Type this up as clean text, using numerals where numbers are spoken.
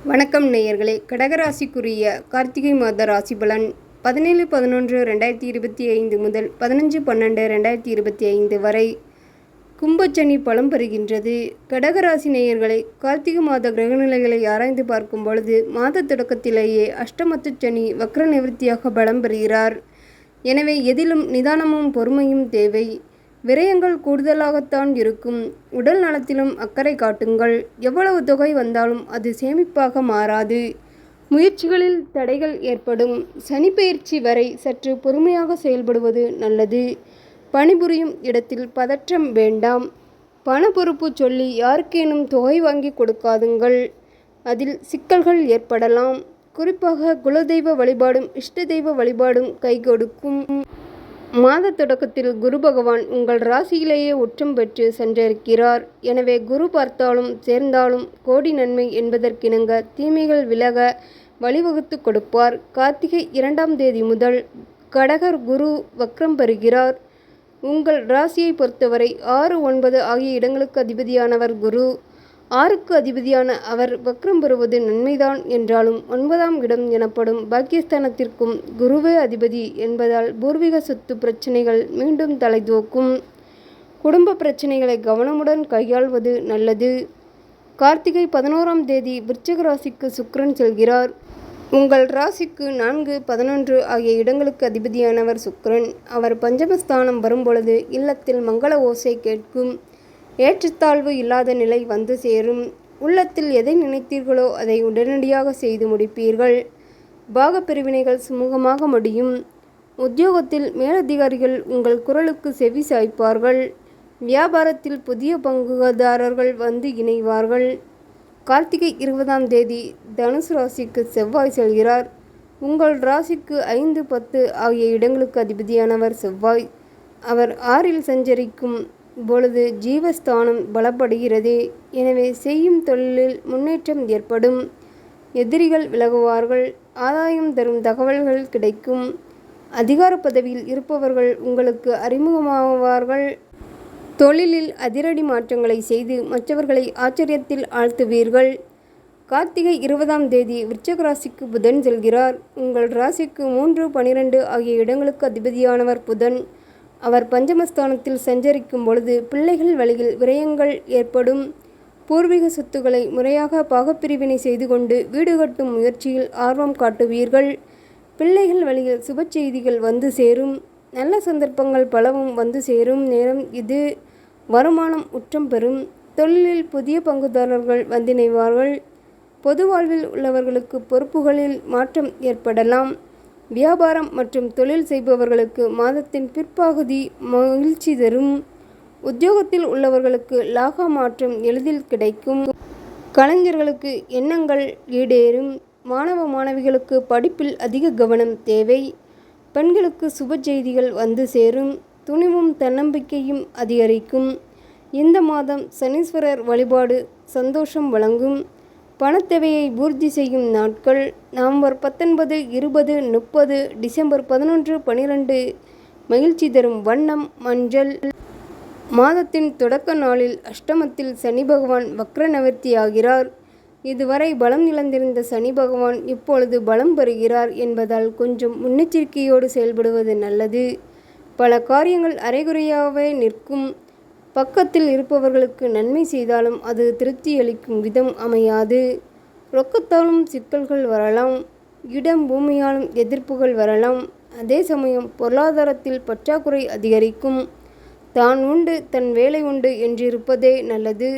வணக்கம் நேயர்களே. கடகராசிக்குரிய கார்த்திகை மாத ராசி பலன் 17-11-2025 முதல் 15-12-2025 வரை கும்பச்சனி பலம் பெறுகின்றது. கடகராசி நேயர்களை, கார்த்திகை மாத கிரகநிலைகளை ஆராய்ந்து பார்க்கும் பொழுது மாத தொடக்கத்திலேயே அஷ்டமத்து சனி வக்ர நிவர்த்தியாக பலம் பெறுகிறார். எனவே எதிலும் நிதானமும் பொறுமையும் தேவை. விரயங்கள் கூடுதலாகத்தான் இருக்கும். உடல் நலத்திலும் அக்கறை காட்டுங்கள். எவ்வளவு தொகை வந்தாலும் அது சேமிப்பாக மாறாது. முயற்சிகளில் தடைகள் ஏற்படும். சனிப்பெயர்ச்சி வரை சற்று பொறுமையாக செயல்படுவது நல்லது. பணிபுரியும் இடத்தில் பதற்றம் வேண்டாம். பண பொறுப்பு சொல்லி யாருக்கேனும் தொகை வாங்கி கொடுக்காதுங்கள். அதில் சிக்கல்கள் ஏற்படலாம். குறிப்பாக குலதெய்வ வழிபாடும் இஷ்ட தெய்வ வழிபாடும் கை கொடுக்கும். மாத தொடக்கத்தில் குரு பகவான் உங்கள் ராசியிலேயே உச்சம் பெற்று சென்றிருக்கிறார். எனவே குரு பார்த்தாலும் சேர்ந்தாலும் கோடி நன்மை என்பதற்கிணங்க தீமைகள் விலக வழிவகுத்து கொடுப்பார். கார்த்திகை 2ஆம் தேதி முதல் கடகர் குரு வக்ரம் பெறுகிறார். உங்கள் ராசியை பொறுத்தவரை 6, 9 ஆகிய இடங்களுக்கு அதிபதியானவர் குரு. 6க்கு அதிபதியான அவர் வக்ரம் பெறுவது நன்மைதான் என்றாலும் 9ஆம் இடம் எனப்படும் பாக்கியஸ்தானத்திற்கும் குருவே அதிபதி என்பதால் பூர்வீக சொத்து பிரச்சனைகள் மீண்டும் தலைதூக்கும். குடும்ப பிரச்சனைகளை கவனமுடன் கையாள்வது நல்லது. கார்த்திகை 11ஆம் தேதி விருச்சிக ராசிக்கு சுக்கிரன் செல்கிறார். உங்கள் ராசிக்கு 4, 11 ஆகிய இடங்களுக்கு அதிபதியானவர் சுக்கிரன். அவர் பஞ்சமஸ்தானம் வரும்பொழுது இல்லத்தில் மங்கள ஓசை கேட்கும். ஏற்றத்தாழ்வு இல்லாத நிலை வந்து சேரும். உள்ளத்தில் எதை நினைத்தீர்களோ அதை உடனடியாக செய்து முடிப்பீர்கள். பாகப்பிரிவினைகள் சுமூகமாக முடியும். உத்தியோகத்தில் மேலதிகாரிகள் உங்கள் குரலுக்கு செவி சாய்ப்பார்கள். வியாபாரத்தில் புதிய பங்குதாரர்கள் வந்து இணைவார்கள். கார்த்திகை 20ஆம் தேதி தனுசு ராசிக்கு செவ்வாய் செல்கிறார். உங்கள் ராசிக்கு 5, 10 ஆகிய இடங்களுக்கு அதிபதியானவர் செவ்வாய். அவர் 6இல் சஞ்சரிக்கும் பொழுது ஜீவஸ்தானம் பலப்படுகிறது. எனவே செய்யும் தொழிலில் முன்னேற்றம் ஏற்படும். எதிரிகள் விலகுவார்கள். ஆதாயம் தரும் தகவல்கள் கிடைக்கும். அதிகார பதவியில் இருப்பவர்கள் உங்களுக்கு அறிமுகமாவார்கள். தொழிலில் அதிரடி மாற்றங்களை செய்து மற்றவர்களை ஆச்சரியத்தில் ஆழ்த்துவீர்கள். கார்த்திகை 20ஆம் தேதி விருச்சிக ராசிக்கு புதன் செல்கிறார். உங்கள் ராசிக்கு 3, 12 ஆகிய இடங்களுக்கு அதிபதியானவர் புதன். அவர் பஞ்சமஸ்தானத்தில் சஞ்சரிக்கும் பொழுது பிள்ளைகள் வழியில் விரயங்கள் ஏற்படும். பூர்வீக சொத்துக்களை முறையாக பாகப்பிரிவினை செய்து கொண்டு வீடு கட்டும் முயற்சியில் ஆர்வம் காட்டுவீர்கள். பிள்ளைகள் வழியில் சுப செய்திகள் வந்து சேரும். நல்ல சந்தர்ப்பங்கள் பலவும் வந்து சேரும் நேரம் இது. வருமானம் உச்சம் பெறும். தொழிலில் புதிய பங்குதாரர்கள் வந்திணைவார்கள். பொது வாழ்வில் உள்ளவர்களுக்கு பொறுப்புகளில் மாற்றம் ஏற்படலாம். வியாபாரம் மற்றும் தொழில் செய்பவர்களுக்கு மாதத்தின் பிற்பகுதி மகிழ்ச்சி தரும். உத்தியோகத்தில் உள்ளவர்களுக்கு லாப மாற்றம் எளிதில் கிடைக்கும். கலைஞர்களுக்கு எண்ணங்கள் ஈடேறும். மாணவ மாணவிகளுக்கு படிப்பில் அதிக கவனம் தேவை. பெண்களுக்கு சுப செய்திகள் வந்து சேரும். துணிவும் தன்னம்பிக்கையும் அதிகரிக்கும். இந்த மாதம் சனீஸ்வரர் வழிபாடு சந்தோஷம் வழங்கும். பணத்தேவையை பூர்த்தி செய்யும் நாட்கள் நவம்பர் 19, 20, 30, டிசம்பர் 11, 12. மகிழ்ச்சி தரும் வண்ணம் மஞ்சள். மாதத்தின் தொடக்க நாளில் அஷ்டமத்தில் சனி பகவான் வக்ர நிவர்த்தியாகிறார். இதுவரை பலம் இழந்திருந்த சனி பகவான் இப்பொழுது பலம் பெறுகிறார் என்பதால் கொஞ்சம் முன்னெச்சரிக்கையோடு செயல்படுவது நல்லது. பல காரியங்கள் அரைகுறையாகவே நிற்கும். பக்கத்தில் இருப்பவர்களுக்கு நன்மை செய்தாலும் அது திருப்தியளிக்கும் விதம் அமையாது. ரொக்கத்தாலும் சிக்கல்கள் வரலாம். இடம் பூமியாலும் எதிர்ப்புகள் வரலாம். அதே சமயம் பொருளாதாரத்தில் பற்றாக்குறை அதிகரிக்கும். தான் உண்டு தன் வேலை உண்டு என்றிருப்பதே நல்லது.